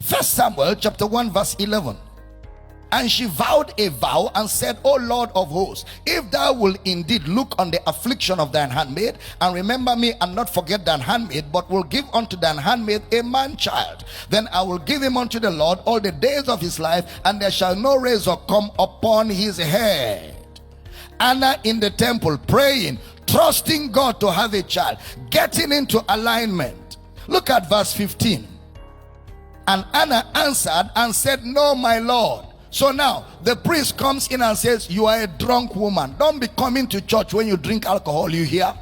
First Samuel chapter 1 verse 11. And she vowed a vow and said, O Lord of hosts, if thou wilt indeed look on the affliction of thine handmaid, and remember me and not forget thine handmaid, but will give unto thine handmaid a man child, then I will give him unto the Lord all the days of his life, and there shall no razor come upon his head. Anna in the temple praying, trusting God to have a child, getting into alignment. Look at verse 15. And Anna answered and said, No, my Lord. So now the priest comes in and says, you are a drunk woman. Don't be coming to church when you drink alcohol, you hear?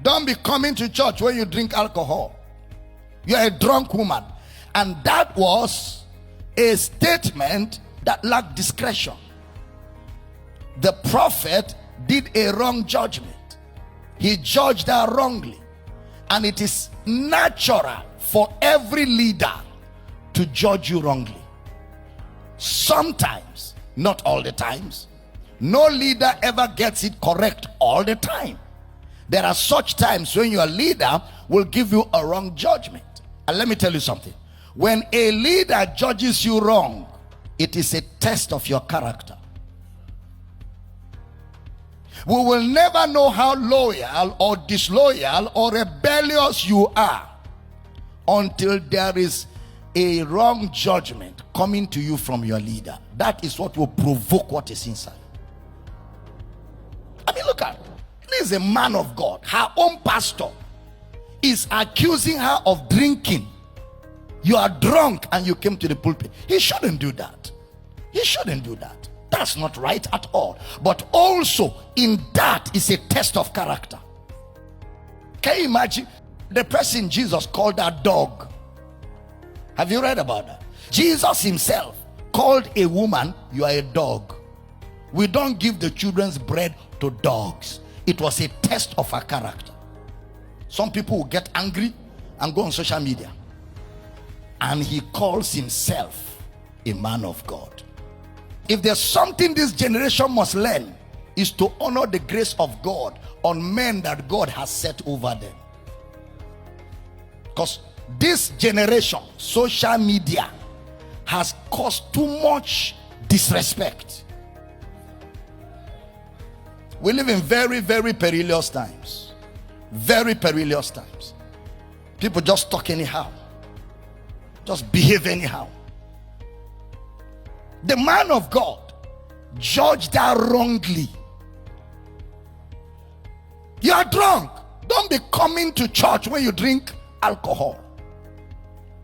Don't be coming to church when you drink alcohol. You are a drunk woman. And that was a statement that lacked discretion. The prophet did a wrong judgment. He judged her wrongly. And it is natural for every leader to judge you wrongly. Sometimes, not all the times. No leader ever gets it correct all the time. There are such times when your leader will give you a wrong judgment. And let me tell you something. When a leader judges you wrong, it is a test of your character. We will never know how loyal or disloyal or rebellious you are until there is a wrong judgment coming to you from your leader. That is what will provoke what is inside. I mean, look at it. This is a man of God. Her own pastor is accusing her of drinking. You are drunk and you came to the pulpit. He shouldn't do that. He shouldn't do that. That's not right at all. But also in that is a test of character. Can you imagine the person Jesus called a dog? Have you read about that? Jesus himself called a woman, you are a dog. We don't give the children's bread to dogs. It was a test of her character. Some people will get angry and go on social media. And he calls himself a man of God. If there's something this generation must learn, is to honor the grace of God on men that God has set over them. Because this generation, social media, has caused too much disrespect. We live in very, very perilous times. Very perilous times. People just talk anyhow. Just behave anyhow. The man of God judged her wrongly. You are drunk. Don't be coming to church when you drink alcohol.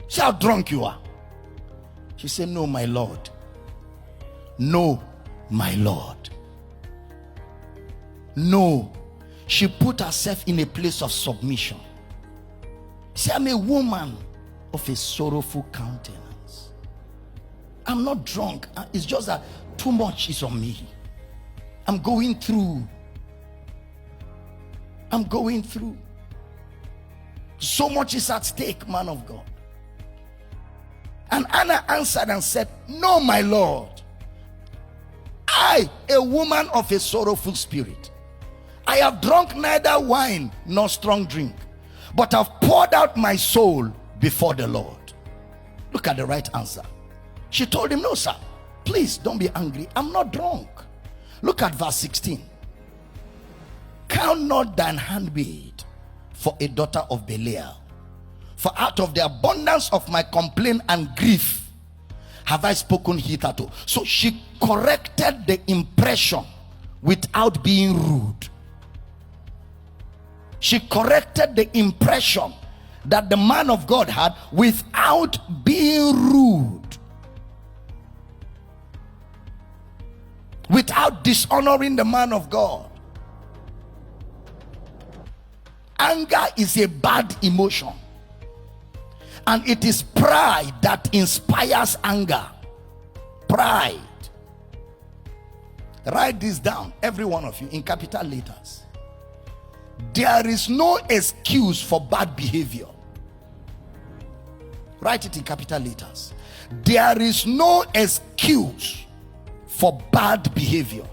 See how drunk you are. She said, no, my Lord. No, my Lord. No. She put herself in a place of submission. See, I'm a woman of a sorrowful countenance. I'm not drunk. It's just that too much is on me. I'm going through. I'm going through. So much is at stake, man of God. And Anna answered and said, no, my Lord. I, a woman of a sorrowful spirit, I have drunk neither wine nor strong drink, but have poured out my soul before the Lord. Look at the right answer. She told him, no, sir, please don't be angry. I'm not drunk. Look at verse 16. Count not thine handmaid for a daughter of Belial, for out of the abundance of my complaint and grief have I spoken hitherto. So she corrected the impression without being rude. She corrected the impression that the man of God had without being rude, without dishonoring the man of God. Anger is a bad emotion, and it is pride that inspires anger. Pride. Write this down, every one of you, in capital letters. There is no excuse for bad behavior. Write it in capital letters. There is no excuse for bad behavior.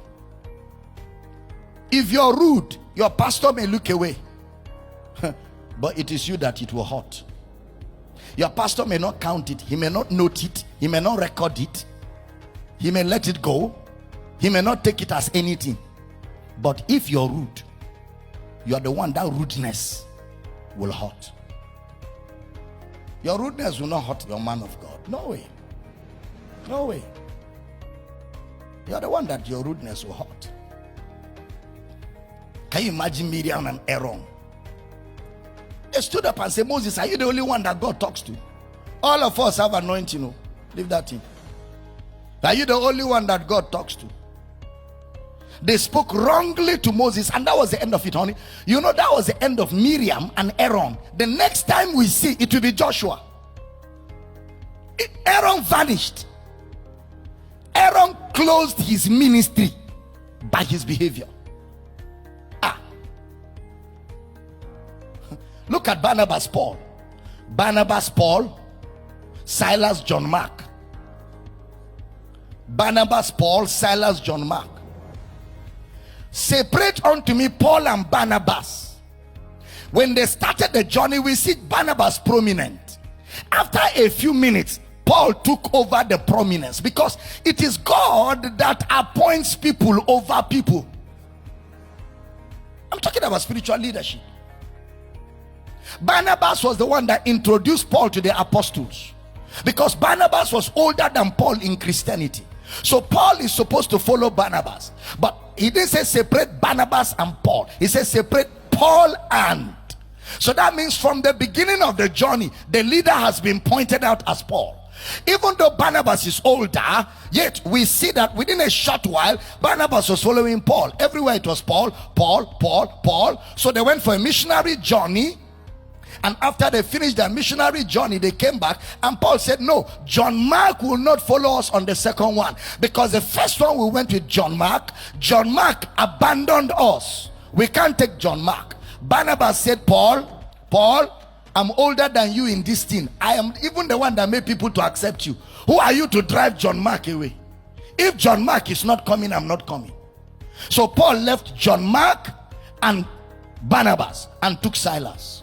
If you're rude, your pastor may look away, but it is you that it will hurt. Your pastor may not count it, he may not note it, he may not record it, he may let it go, he may not take it as anything. But if you're rude, you are the one that rudeness will hurt. Your rudeness will not hurt your man of God. No way. No way. You are the one that your rudeness will hurt. Can you imagine Miriam and Aaron? They stood up and said, Moses, are you the only one that God talks to? All of us have anointing. No? Leave that in. Are you the only one that God talks to? They spoke wrongly to Moses, and that was the end of it, honey. You know, that was the end of Miriam and Aaron. The next time we see, it will be Joshua. Aaron vanished. Aaron closed his ministry by his behavior. Look at Barnabas, Paul. Barnabas, Paul, Silas, John Mark. Barnabas, Paul, Silas, John Mark. Separate unto me Paul and Barnabas. When they started the journey, we see Barnabas prominent. After a few minutes, Paul took over the prominence, because it is God that appoints people over people. I'm talking about spiritual leadership. Barnabas was the one that introduced Paul to the apostles, because Barnabas was older than Paul in Christianity. So Paul is supposed to follow Barnabas, but he didn't say separate Barnabas and Paul. He said separate Paul and. So that means from the beginning of the journey, the leader has been pointed out as Paul. Even though Barnabas is older, yet we see that within a short while, Barnabas was following Paul. Everywhere it was Paul, Paul, Paul, Paul. So they went for a missionary journey. And after they finished their missionary journey, they came back, and Paul said, no, John Mark will not follow us on the second one, because the first one we went with John Mark abandoned us. We can't take John Mark. Barnabas said, Paul, I'm older than you in this thing. I am even the one that made people to accept you. Who are you to drive John Mark away? If John Mark is not coming, I'm not coming. So Paul left John Mark and Barnabas and took Silas.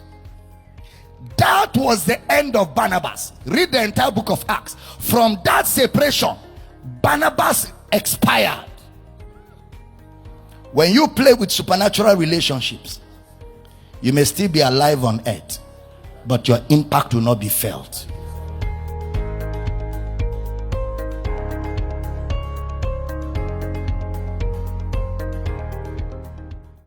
That was the end of Barnabas. Read the entire book of Acts. From that separation, Barnabas expired. When you play with supernatural relationships, you may still be alive on earth, but your impact will not be felt.